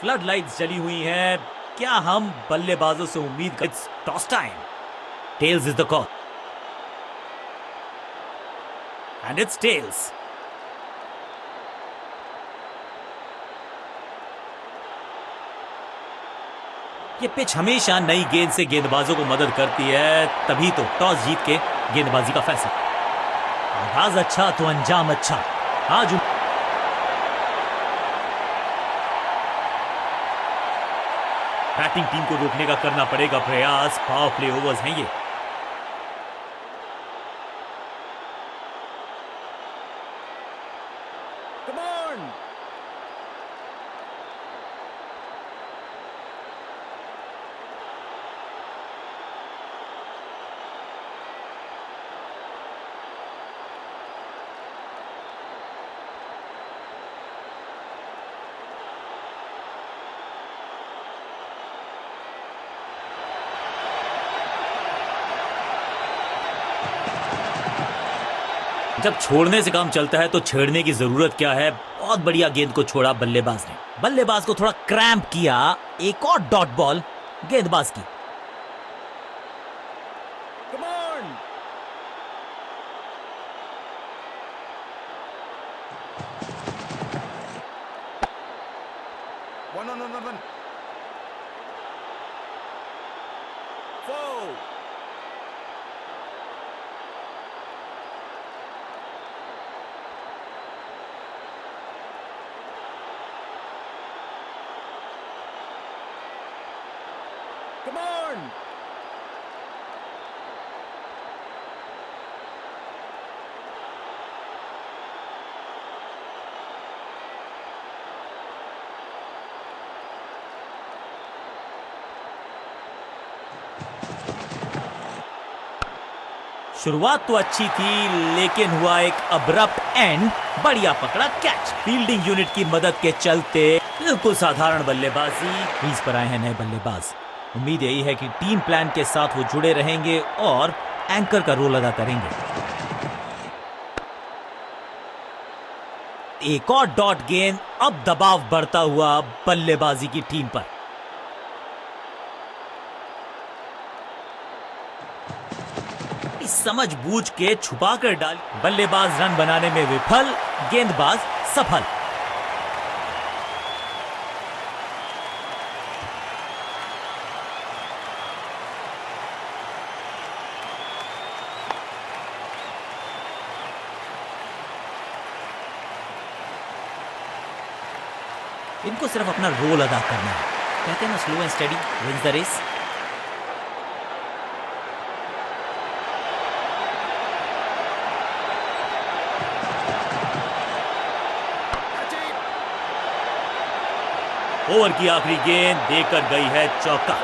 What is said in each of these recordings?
Flood lights जली हुई हैं। क्या हम बल्लेबाजों से उम्मीद कर toss time. Tails is the call and it's tails. ये पिच हमेशा नई गेंद से गेंदबाजों को मदद करती है, तभी तो टॉस जीत के गेंदबाजी का फैसला। आगाज अच्छा तो अंजाम अच्छा। आज बैटिंग टीम को रोकने का करना पड़ेगा प्रयास। पावर प्ले ओवर्स हैं ये। Come on! जब छोड़ने से काम चलता है तो छेड़ने की जरूरत क्या है। बहुत बढ़िया गेंद को छोड़ा बल्लेबाज ने। बल्लेबाज को थोड़ा क्रैम्प किया। एक और डॉट बॉल गेंदबाज की। Come on! One. 4. Come on! शुरुआत तो अच्छी थी लेकिन हुआ एक अब्रप्ट एंड। बढ़िया पकड़ा कैच। फील्डिंग यूनिट की मदद के चलते बिल्कुल साधारण बल्लेबाजी। क्रीज पर आए हैं नए बल्लेबाज। उम्मीद यही है कि टीम प्लान के साथ वो जुड़े रहेंगे और एंकर का रोल अदा करेंगे। एक और डॉट गेंद। अब दबाव बढ़ता हुआ बल्लेबाजी की टीम पर। समझ बूझ के छुपा कर डाल। बल्लेबाज रन बनाने में विफल, गेंदबाज सफल। इनको सिर्फ अपना रोल अदा करना है। कहते हैं ना, slow and steady wins the race. Over की आखिरी गेंद देकर गई है चौका।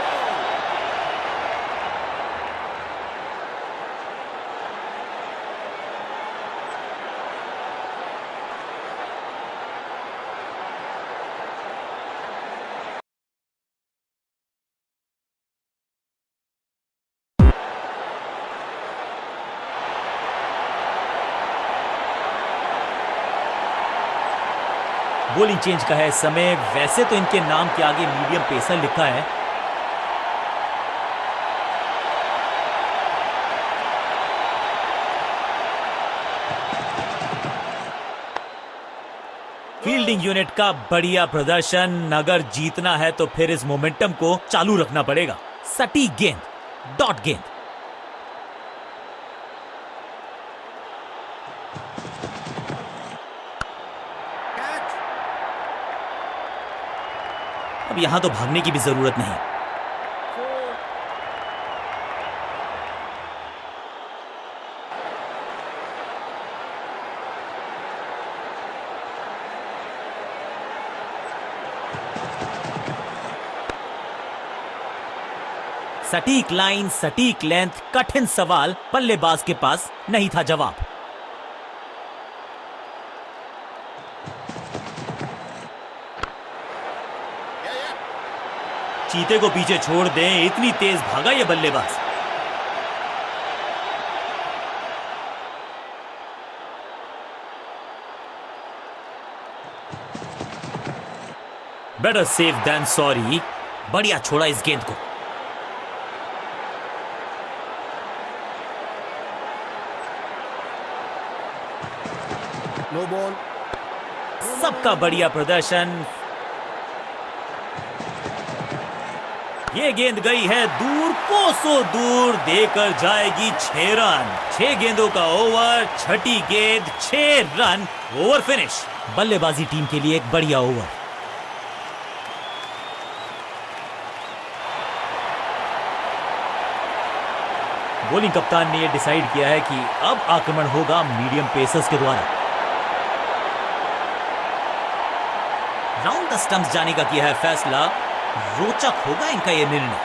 बॉलिंग चेंज का है समय। वैसे तो इनके नाम के आगे मीडियम पेसर लिखा है। फील्डिंग यूनिट का बढ़िया प्रदर्शन। अगर जीतना है तो फिर इस मोमेंटम को चालू रखना पड़ेगा। सटीक गेंद, डॉट गेंद। अब यहां तो भागने की भी जरूरत नहीं। सटीक लाइन, सटीक लेंथ, कठिन सवाल। बल्लेबाज के पास नहीं था जवाब। चीते को पीछे छोड़ दें, इतनी तेज भागा ये बल्लेबाज। Better safe than sorry. बढ़िया छोड़ा इस गेंद को। No ball. सबका बढ़िया प्रदर्शन। ये गेंद गई है दूर, कोसों दूर, देकर जाएगी 6 रन। 6 गेंदों का ओवर, छठी गेंद 6 रन, ओवर फिनिश। बल्लेबाजी टीम के लिए एक बढ़िया ओवर। बॉलिंग कप्तान ने यह डिसाइड किया है कि अब आक्रमण होगा मीडियम पेसर्स के द्वारा। राउंड द स्टंप्स जाने का किया है फैसला। रोचक होगा इनका यह निर्णय।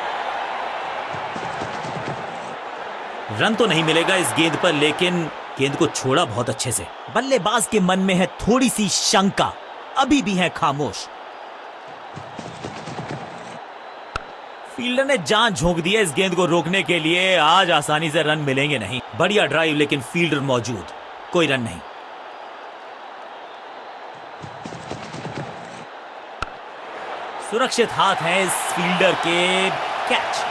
रन तो नहीं मिलेगा इस गेंद पर, लेकिन गेंद को छोड़ा बहुत अच्छे से। बल्लेबाज के मन में है थोड़ी सी शंका, अभी भी है खामोश। फील्डर ने जान झोंक दी है इस गेंद को रोकने के लिए। आज आसानी से रन मिलेंगे नहीं। बढ़िया ड्राइव, लेकिन फील्डर मौजूद, कोई रन नहीं। सुरक्षित हाथ है इस फील्डर के। कैच।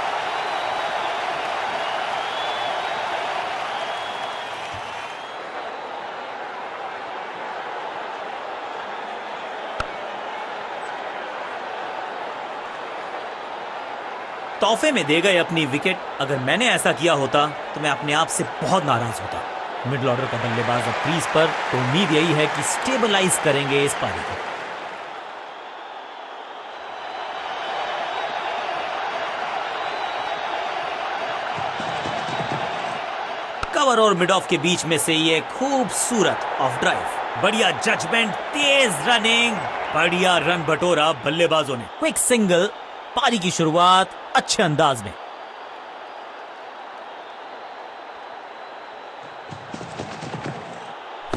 तोहफे में दे गए अपनी विकेट। अगर मैंने ऐसा किया होता तो मैं अपने आप से बहुत नाराज होता। मिडिल ऑर्डर का बल्लेबाज अब क्रीज पर, तो उम्मीद यही है कि स्टेबलाइज करेंगे इस पारी को। कवर और मिड ऑफ के बीच में से ये खूबसूरत ऑफ ड्राइव। बढ़िया जजमेंट, तेज रनिंग, बढ़िया रन बटोरा बल्लेबाजों ने। क्विक सिंगल, पारी की शुरुआत अच्छे अंदाज में।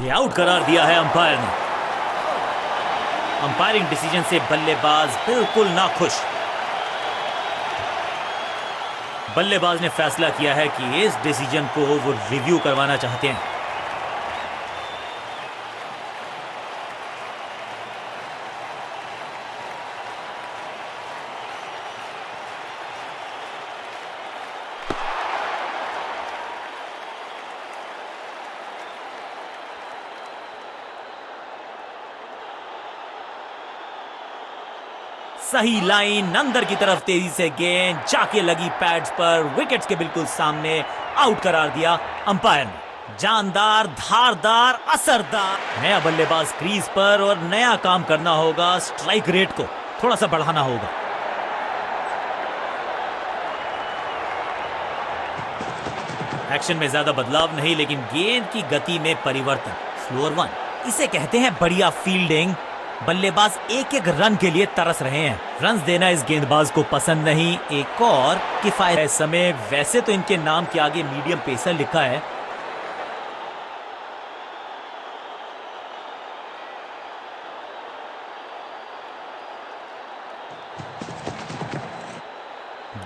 ये आउट करार दिया है अंपायर ने। अंपायरिंग डिसीजन से बल्लेबाज बिल्कुल नाखुश। बल्लेबाज ने फैसला किया है कि इस डिसीजन को वो रिव्यू करवाना चाहते हैं। सही लाइन, अंदर की तरफ तेजी से गेंद जाके लगी पैड्स पर, विकेट्स के बिल्कुल सामने। आउट करार दिया अंपायर ने। जानदार, धारदार, असरदार। नया बल्लेबाज क्रीज पर और नया काम करना होगा। स्ट्राइक रेट को थोड़ा सा बढ़ाना होगा। एक्शन में ज्यादा बदलाव नहीं, लेकिन गेंद की गति में परिवर्तन। स्लोअर वन, इसे कहते हैं बढ़िया फील्डिंग। बल्लेबाज एक एक रन के लिए तरस रहे हैं। रन देना इस गेंदबाज को पसंद नहीं। एक और किफायत समय। वैसे तो इनके नाम के आगे मीडियम पेसर लिखा है।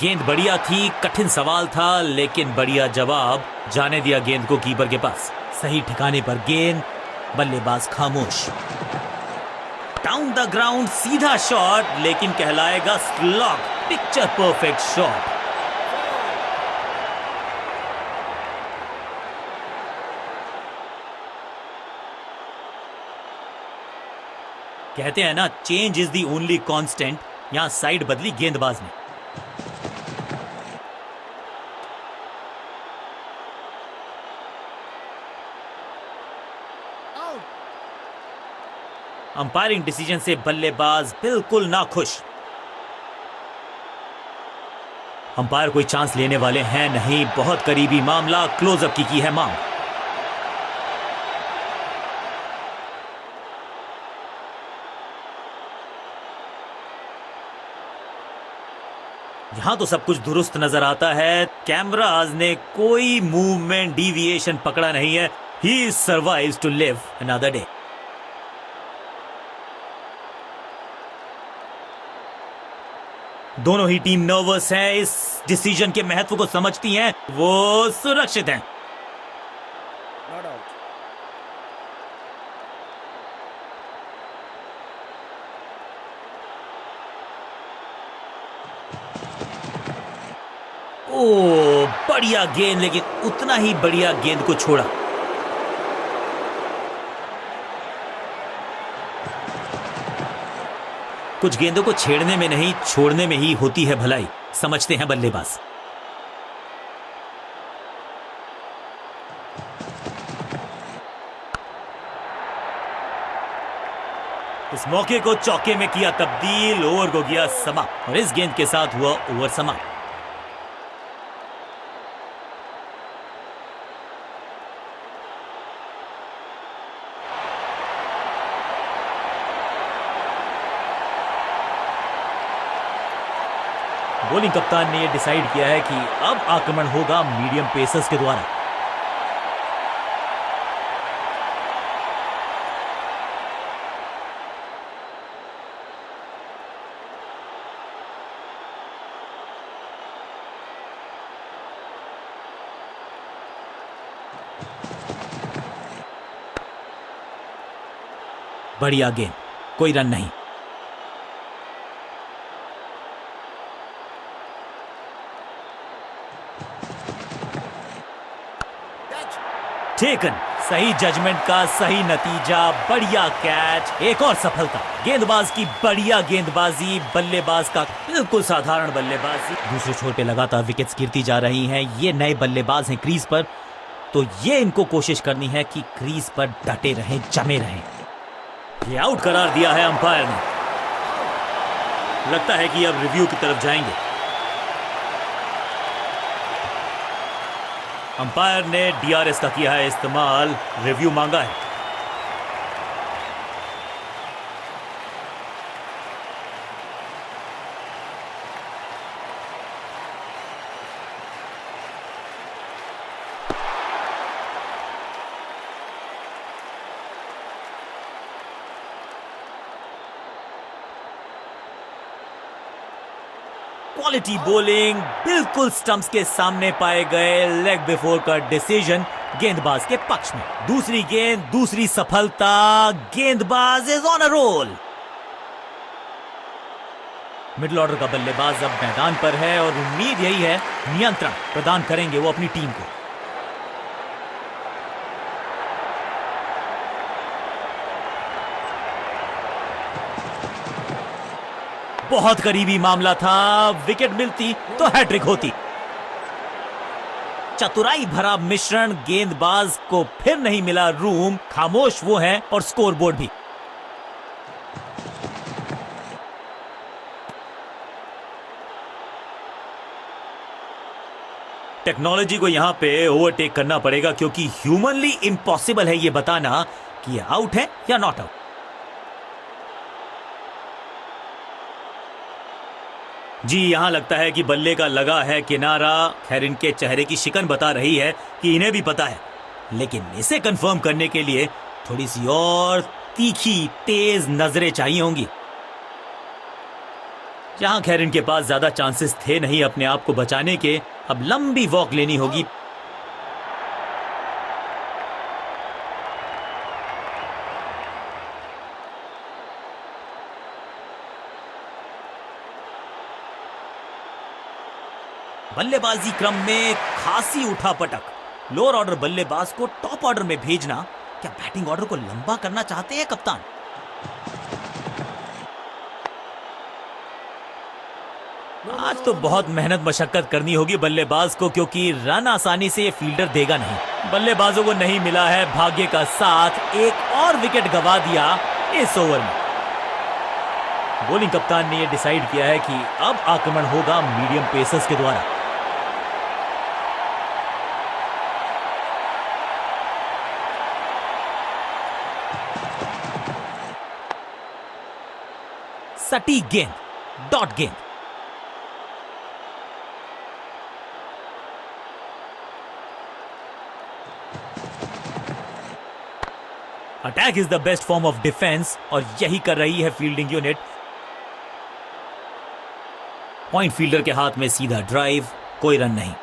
गेंद बढ़िया थी, कठिन सवाल था, लेकिन बढ़िया जवाब। जाने दिया गेंद को कीपर के पास। सही ठिकाने पर गेंद, बल्लेबाज खामोश। डाउन द ग्राउंड, सीधा शॉट, लेकिन कहलाएगा स्लॉग। Picture perfect shot. कहते हैं ना, change is the only constant. यहां साइड बदली गेंदबाज ने। अंपायरिंग डिसीजन से बल्लेबाज बिल्कुल नाखुश। अंपायर कोई चांस लेने वाले हैं नहीं। बहुत करीबी मामला, क्लोजअप की है मांग। यहां तो सब कुछ दुरुस्त नजर आता है। कैमराज ने कोई मूवमेंट, डिविएशन पकड़ा नहीं है। He survives to live another day. दोनों ही टीम नर्वस हैं, इस डिसीजन के महत्व को समझती हैं। वो सुरक्षित हैं। Not out. ओ बढ़िया गेंद, लेकिन उतना ही बढ़िया गेंद को छोड़ा। कुछ गेंदों को छेड़ने में नहीं, छोड़ने में ही होती है भलाई, समझते हैं बल्लेबाज। इस मौके को चौके में किया तब्दील, ओवर को किया समाप्त और इस गेंद के साथ हुआ ओवर समाप्त। बॉलिंग कप्तान ने यह डिसाइड किया है कि अब आक्रमण होगा मीडियम पेसर्स के द्वारा। बढ़िया गेंद, कोई रन नहीं। टेकन, सही जजमेंट का सही नतीजा, बढ़िया कैच, एक और सफलता। गेंदबाज की बढ़िया गेंदबाजी, बल्लेबाज का बिल्कुल साधारण बल्लेबाजी। दूसरे छोर पे लगातार विकेट्स गिरती जा रही हैं। ये नए बल्लेबाज हैं क्रीज पर, तो ये इनको कोशिश करनी है कि क्रीज पर डटे रहें, जमे रहें। ये आउट करार दिया है अंपायर ने। लगता है कि अब रिव्यू की तरफ जाएंगे। अंपायर ने डीआरएस का किया है इस्तेमाल, रिव्यू मांगा है। क्वालिटी बॉलिंग, बिल्कुल स्टंप्स के सामने पाए गए, लेग बिफोर का डिसीजन गेंदबाज के पक्ष में। दूसरी गेंद, दूसरी सफलता, गेंदबाज is on a roll. Middle order का बल्लेबाज अब मैदान पर है और उम्मीद यही है नियंत्रण प्रदान करेंगे वो अपनी टीम को। बहुत करीबी मामला था, विकेट मिलती तो हैट्रिक होती। चतुराई भरा मिश्रण, गेंदबाज को फिर नहीं मिला रूम, खामोश वो है और स्कोरबोर्ड भी। टेक्नोलॉजी को यहां पे ओवरटेक करना पड़ेगा, क्योंकि ह्यूमनली इम्पॉसिबल है ये बताना कि ये आउट है या नॉट आउट। जी, यहां लगता है कि बल्ले का लगा है किनारा। खैर, इनके चेहरे की शिकन बता रही है कि इन्हें भी पता है, लेकिन इसे कंफर्म करने के लिए थोड़ी सी और तीखी तेज नजरें चाहिए होंगी। जहां खैर इनके पास ज्यादा चांसेस थे नहीं अपने आप को बचाने के, अब लंबी वॉक लेनी होगी। बल्लेबाजी क्रम में खासी उठापटक। लोअर ऑर्डर बल्लेबाज को टॉप ऑर्डर में भेजना, क्या बैटिंग ऑर्डर को लंबा करना चाहते हैं कप्तान? आज तो बहुत मेहनत मशक्कत करनी होगी बल्लेबाज को, क्योंकि रन आसानी से ये फील्डर देगा नहीं। बल्लेबाजों को नहीं मिला है भाग्य का साथ, एक और विकेट गंवा दिया इस ओवर में। बॉलिंग कप्तान ने यह डिसाइड किया है कि अब आक्रमण होगा मीडियम पेसर्स के द्वारा। सटीक गेंद, डॉट गेंद। Attack is the best form of defence, और यही कर रही है फील्डिंग यूनिट। पॉइंट फील्डर के हाथ में सीधा ड्राइव, कोई रन नहीं।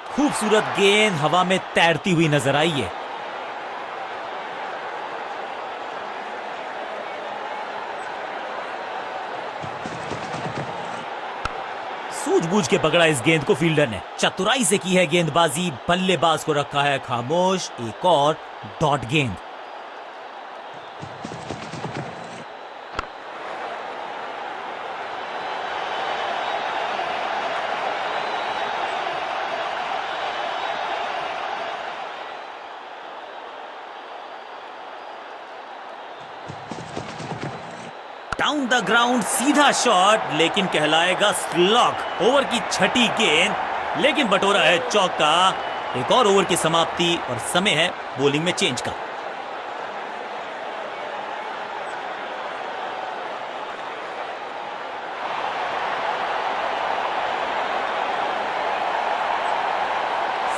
खूबसूरत गेंद हवा में तैरती हुई नजर आई है। जानबूझ के पकड़ा इस गेंद को फील्डर ने, चतुराई से की है गेंदबाजी, बल्लेबाज को रखा है खामोश। एक और डॉट गेंद। डाउन द ग्राउंड सीधा शॉट, लेकिन कहलाएगा स्लॉग। ओवर की छठी गेंद, लेकिन बटोरा है चौका। एक और ओवर की समाप्ति और समय है बॉलिंग में चेंज का।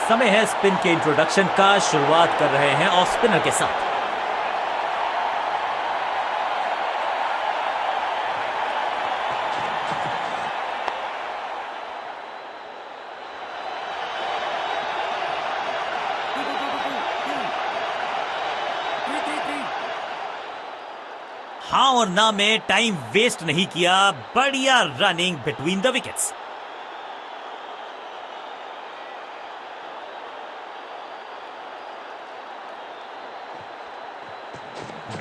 समय है स्पिन के इंट्रोडक्शन का। शुरुआत कर रहे हैं ऑफ स्पिनर के साथ। हाँ और ना में टाइम वेस्ट नहीं किया। बढ़िया रनिंग बिटवीन द विकेट्स।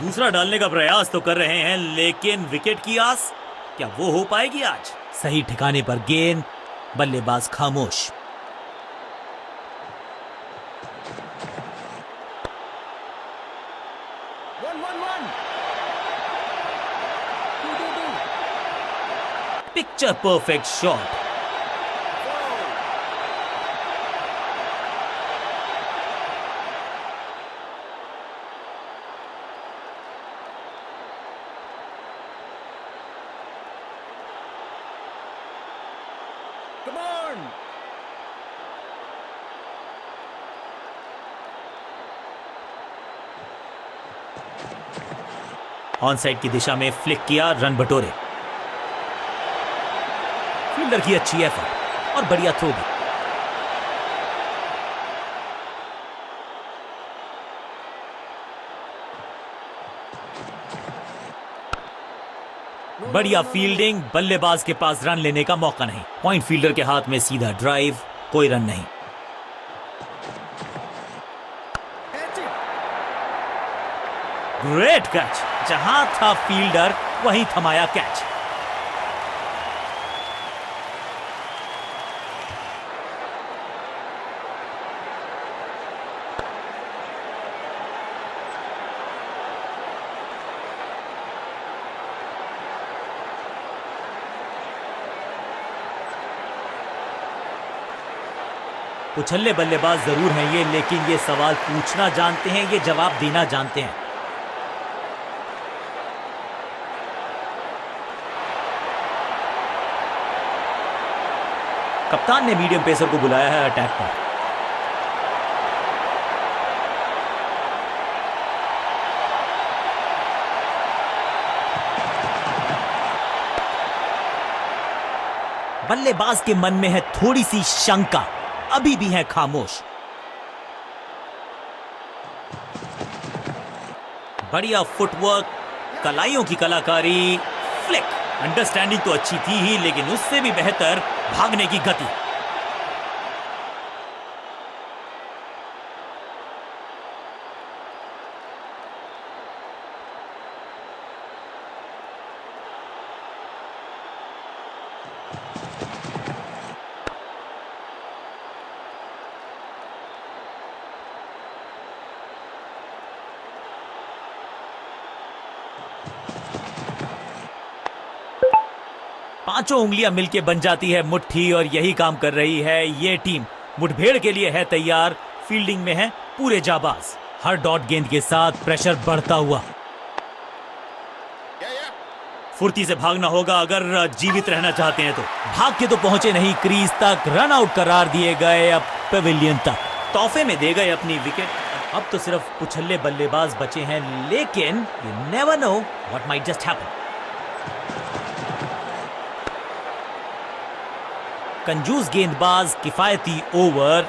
दूसरा डालने का प्रयास तो कर रहे हैं, लेकिन विकेट की आस क्या वो हो पाएगी आज? सही ठिकाने पर गेंद, बल्लेबाज खामोश। Picture perfect shot. Come on! On side की दिशा में फ्लिक किया, रन बटोरे। फील्डर की अच्छी एफर्ट और बढ़िया थ्रो भी। बढ़िया फील्डिंग, बल्लेबाज के पास रन लेने का मौका नहीं। पॉइंट फील्डर के हाथ में सीधा ड्राइव, कोई रन नहीं। ग्रेट कैच, जहां था फील्डर वहीं थमाया कैच। उछल्ले बल्लेबाज जरूर हैं ये, लेकिन ये सवाल पूछना जानते हैं, ये जवाब देना जानते हैं। कप्तान ने मीडियम पेसर को बुलाया है अटैक पर। बल्लेबाज के मन में है थोड़ी सी शंका, अभी भी है खामोश। बढ़िया फुटवर्क, कलाइयों की कलाकारी, फ्लिक। अंडरस्टैंडिंग तो अच्छी थी ही, लेकिन उससे भी बेहतर भागने की गति। पांचों उंगलियां मिलके बन जाती है मुट्ठी, और यही काम कर रही है ये टीम। मुठभेड़ के लिए है तैयार, फील्डिंग में है पूरे जाबाज। हर डॉट गेंद के साथ प्रेशर बढ़ता हुआ। फुर्ती से भागना होगा अगर जीवित रहना चाहते हैं तो। भाग के तो पहुंचे नहीं क्रीज तक, रन आउट करार दिए गए, अब पेविलियन तक। तोहफे में दे गए अपनी विकेट। अब तो सिर्फ उछल्ले बल्लेबाज बचे हैं, लेकिन you never know what might just happen. कंजूस गेंदबाज, किफायती ओवर।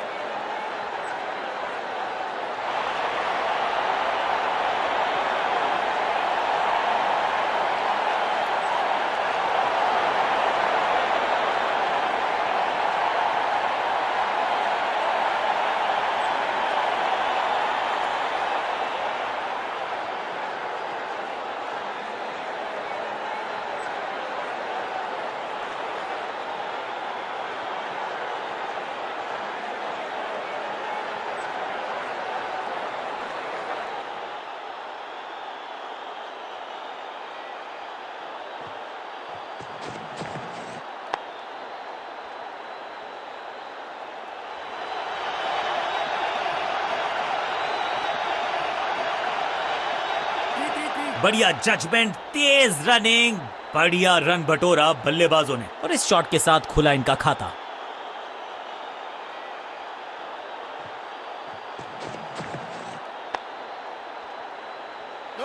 बढ़िया जजमेंट, तेज रनिंग, बढ़िया रन बटोरा बल्लेबाजों ने और इस शॉट के साथ खुला इनका खाता।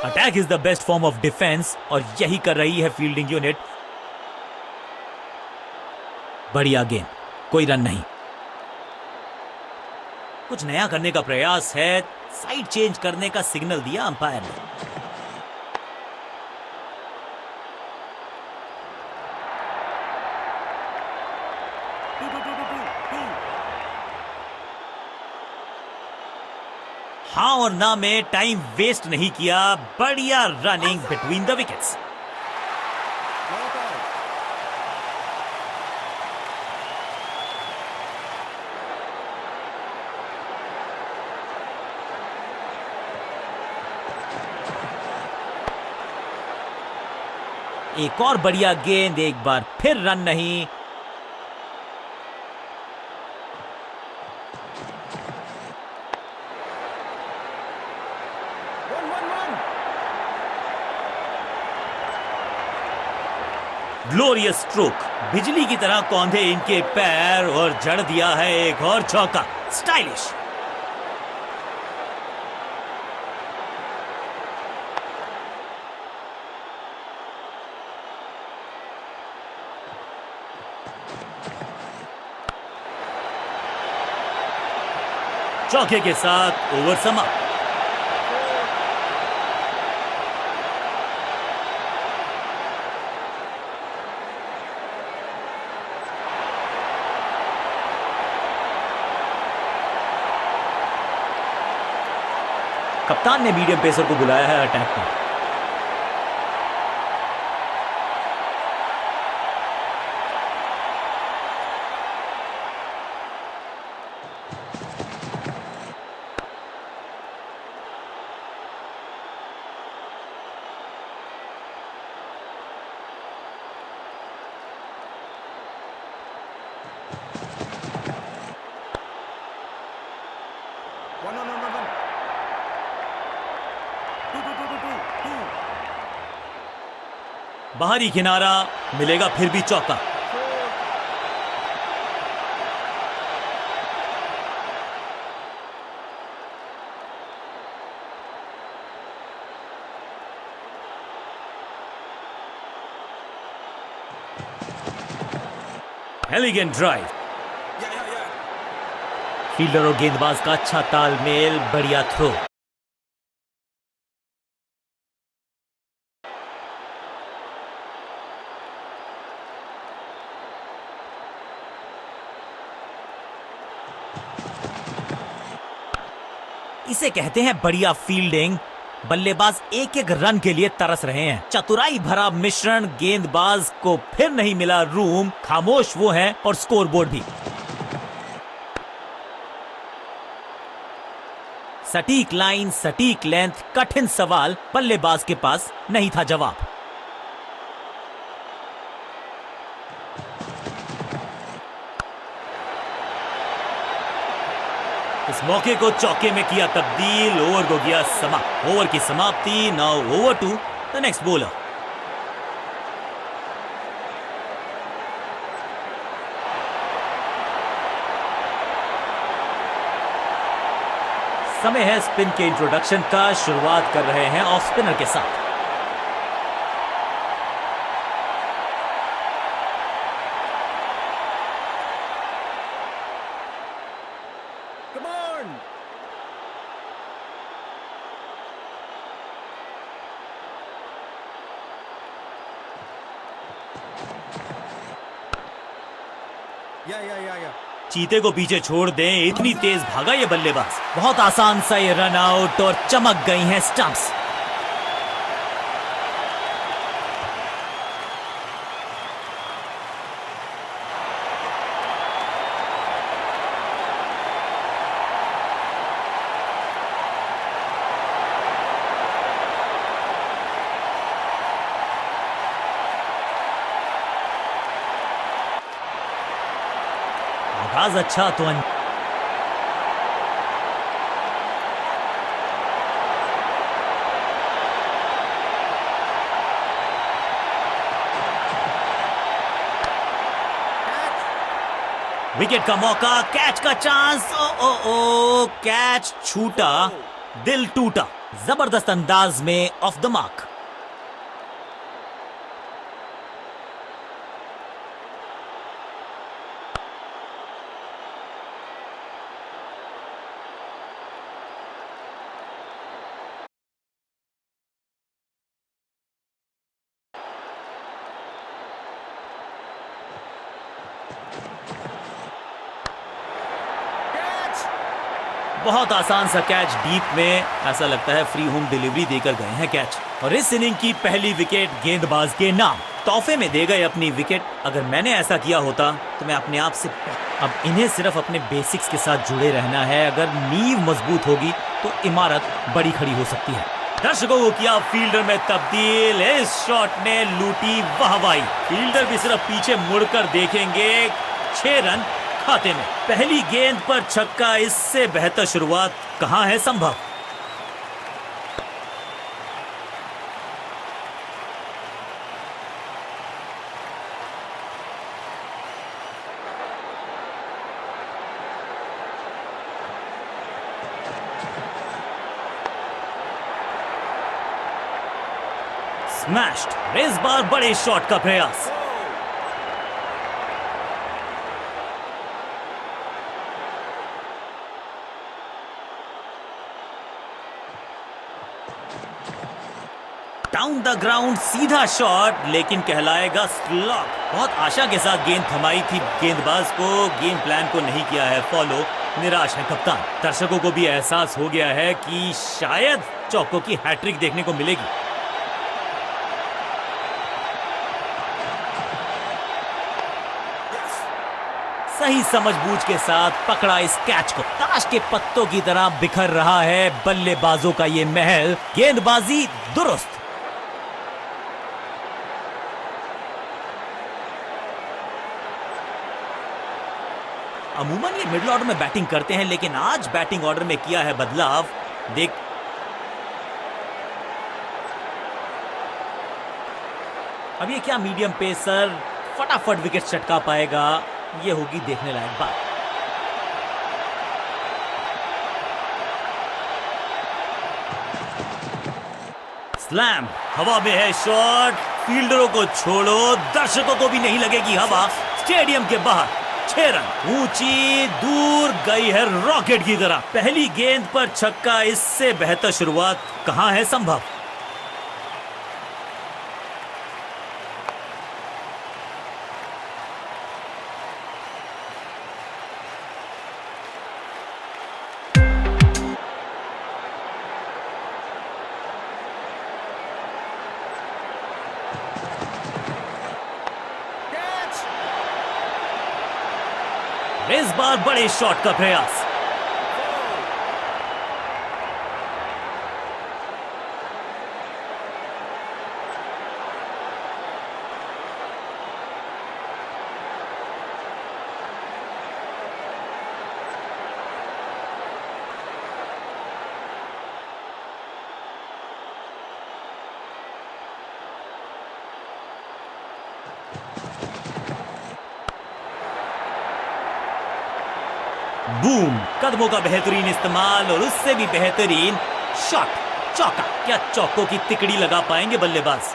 Attack is the best form of defence और यही कर रही है फील्डिंग यूनिट। बढ़िया गेंद, कोई रन नहीं। कुछ नया करने का प्रयास है, साइड चेंज करने का सिग्नल दिया अंपायर ने। हाँ और ना में टाइम वेस्ट नहीं किया, बढ़िया running between the wickets. Not out. एक और बढ़िया गेंद, एक बार फिर रन नहीं। One. ग्लोरियस स्ट्रोक, बिजली की तरह कौंधे इनके पैर और जड़ दिया है एक और चौका। स्टाइलिश। चौके के साथ ओवर समाप्त। कप्तान ने मीडियम पेसर को बुलाया है अटैक में। One. Two. बाहरी किनारा मिलेगा, फिर भी चौका। Elegant drive. Yeah. फील्डर और गेंदबाज का अच्छा तालमेल, बढ़िया थ्रो। इसे कहते हैं बढ़िया फील्डिंग। बल्लेबाज एक एक रन के लिए तरस रहे हैं। चतुराई भरा मिश्रण, गेंदबाज को फिर नहीं मिला रूम, खामोश वो हैं और स्कोरबोर्ड भी। सटीक लाइन, सटीक लेंथ, कठिन सवाल, बल्लेबाज के पास नहीं था जवाब। इस मौके को चौके में किया तब्दील, ओवर को किया समाप्त। ओवर की समाप्ति। Now over to the next bowler. समय है स्पिन के इंट्रोडक्शन का। शुरुआत कर रहे हैं ऑफ स्पिनर के साथ। Come on. Yeah. चीते को पीछे छोड़ दें, इतनी तेज भागा ये बल्लेबाज। बहुत आसान सा ये रन आउट और चमक गई हैं स्टंप्स। आगाज अच्छा तो विकेट का मौका, कैच का चांस। ओ ओ ओ, कैच छूटा, दिल टूटा। जबरदस्त अंदाज में ऑफ द मार्क। Catch! बहुत आसान सा कैच डीप में, ऐसा लगता है फ्री होम डिलीवरी देकर गए हैं कैच। और इस इनिंग की पहली विकेट गेंदबाज के नाम। तोहफे में दे गए अपनी विकेट। अगर मैंने ऐसा किया होता तो मैं अपने आप से, अब इन्हें सिर्फ अपने बेसिक्स के साथ जुड़े रहना है। अगर नींव मजबूत होगी तो इमारत बड़ी खड़ी हो सकती है। दर्शकों को किया फील्डर में तब्दील। इस शॉट ने लूटी वाहवाही। फील्डर भी सिर्फ पीछे मुड़कर देखेंगे। 6 रन खाते में। पहली गेंद पर छक्का, इससे बेहतर शुरुआत कहां है संभव। स्मैश्ड। इस बार बड़े शॉट का प्रयास। डाउन द ग्राउंड सीधा शॉट, लेकिन कहलाएगा स्लॉग। बहुत आशा के साथ गेंद थमाई थी गेंदबाज को, गेम प्लान को नहीं किया है फॉलो। निराश है कप्तान। दर्शकों को भी एहसास हो गया है कि शायद चौकों की हैट्रिक देखने को मिलेगी। सही समझबूझ के साथ पकड़ा इस कैच को। ताश के पत्तों की तरह बिखर रहा है बल्लेबाजों का ये महल। गेंदबाजी दुरुस्त। अमूमन ये मिडिल ऑर्डर में बैटिंग करते हैं, लेकिन आज बैटिंग ऑर्डर में किया है बदलाव। देख, अब ये क्या मीडियम पेसर फटाफट विकेट चटका पाएगा, ये होगी देखने लायक बात। स्लैम, हवा में है शॉट। फील्डरों को छोड़ो, दर्शकों को भी नहीं लगेगी हवा। स्टेडियम के बाहर 6 रन। ऊंची दूर गई है रॉकेट की तरह। पहली गेंद पर छक्का, इससे बेहतर शुरुआत कहां है संभव। इस बार बड़े शॉट का प्रयास। बूम, कदमों का बेहतरीन इस्तेमाल और उससे भी बेहतरीन शॉट। चौका। क्या चौकों की तिकड़ी लगा पाएंगे बल्लेबाज।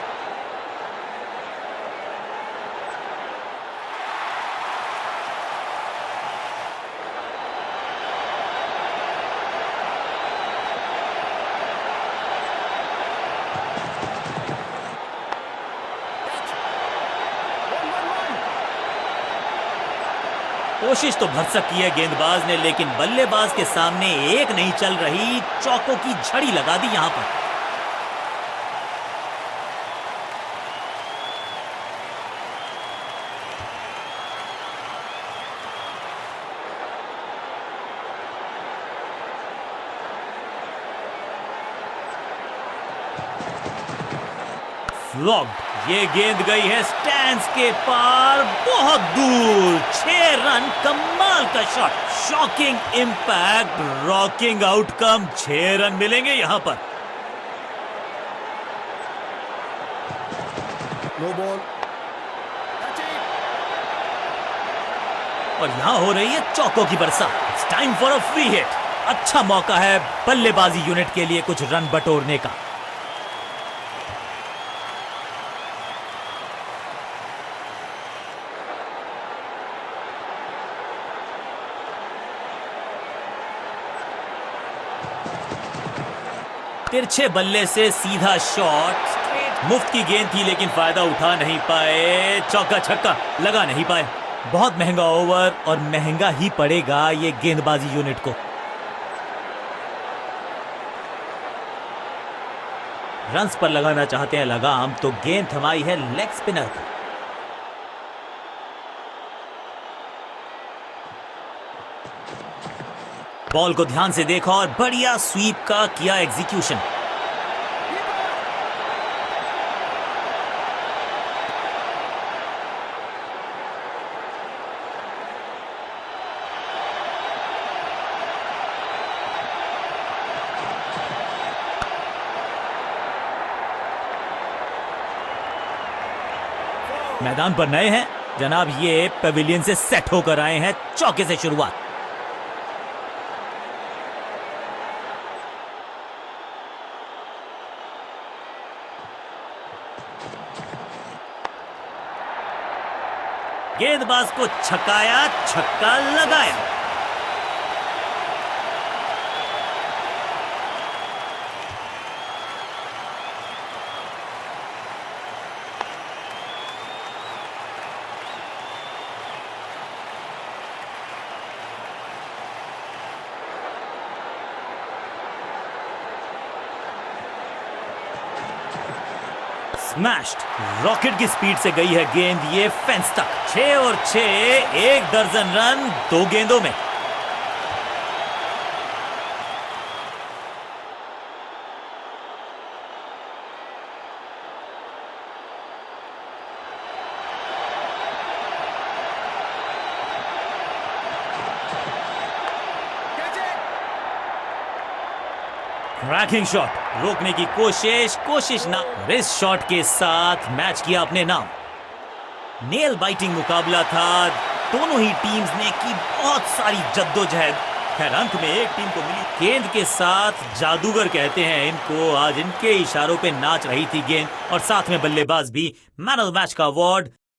कोशिश तो भरसक की है गेंदबाज ने, लेकिन बल्लेबाज के सामने एक नहीं चल रही। चौकों की झड़ी लगा दी यहां पर। फ्लॉग्ड। ये गेंद गई है स्टैंड्स के पार, बहुत दूर। 6 रन, कमाल का shot. Shocking impact, rocking outcome. 6 run मिलेंगे यहां पर। No ball. Catch it. और यहाँ हो रही है चौकों की बरसात। It's time for a free hit. अच्छा मौका है बल्लेबाजी यूनिट के लिए कुछ रन बटोरने का। तिरछे बल्ले से सीधा शॉट, मुफ्त की गेंद थी लेकिन फायदा उठा नहीं पाए। चौका छक्का लगा नहीं पाए। बहुत महंगा ओवर और महंगा ही पड़ेगा ये गेंदबाजी यूनिट को। रन्स पर लगाना चाहते हैं लगाम तो गेंद थमाई है लेग स्पिनर को। बॉल को ध्यान से देखा और बढ़िया स्वीप का किया एग्जीक्यूशन। मैदान पर नए हैं जनाब, ये पेविलियन से सेट होकर आए हैं। चौके से शुरुआत। गेंदबाज को छकाया, छक्का लगाया। स्मैश्ड। रॉकेट की स्पीड से गई है गेंद ये फेंस तक। 6 और 6, 1 दर्जन रन 2 गेंदों में। क्रैकिंग शॉट, रोकने की कोशिश ना। और इस शॉट के साथ मैच किया अपने नाम। नेल बाइटिंग मुकाबला था। दोनों ही टीम्स ने की बहुत सारी जद्दोजहद। खैर अंत में एक टीम को मिली गेंद के साथ। जादूगर कहते हैं इनको। आज इनके इशारों पे नाच रही थी गेंद और साथ में बल्लेबाज भी। मैन ऑफ द मैच का अवार्ड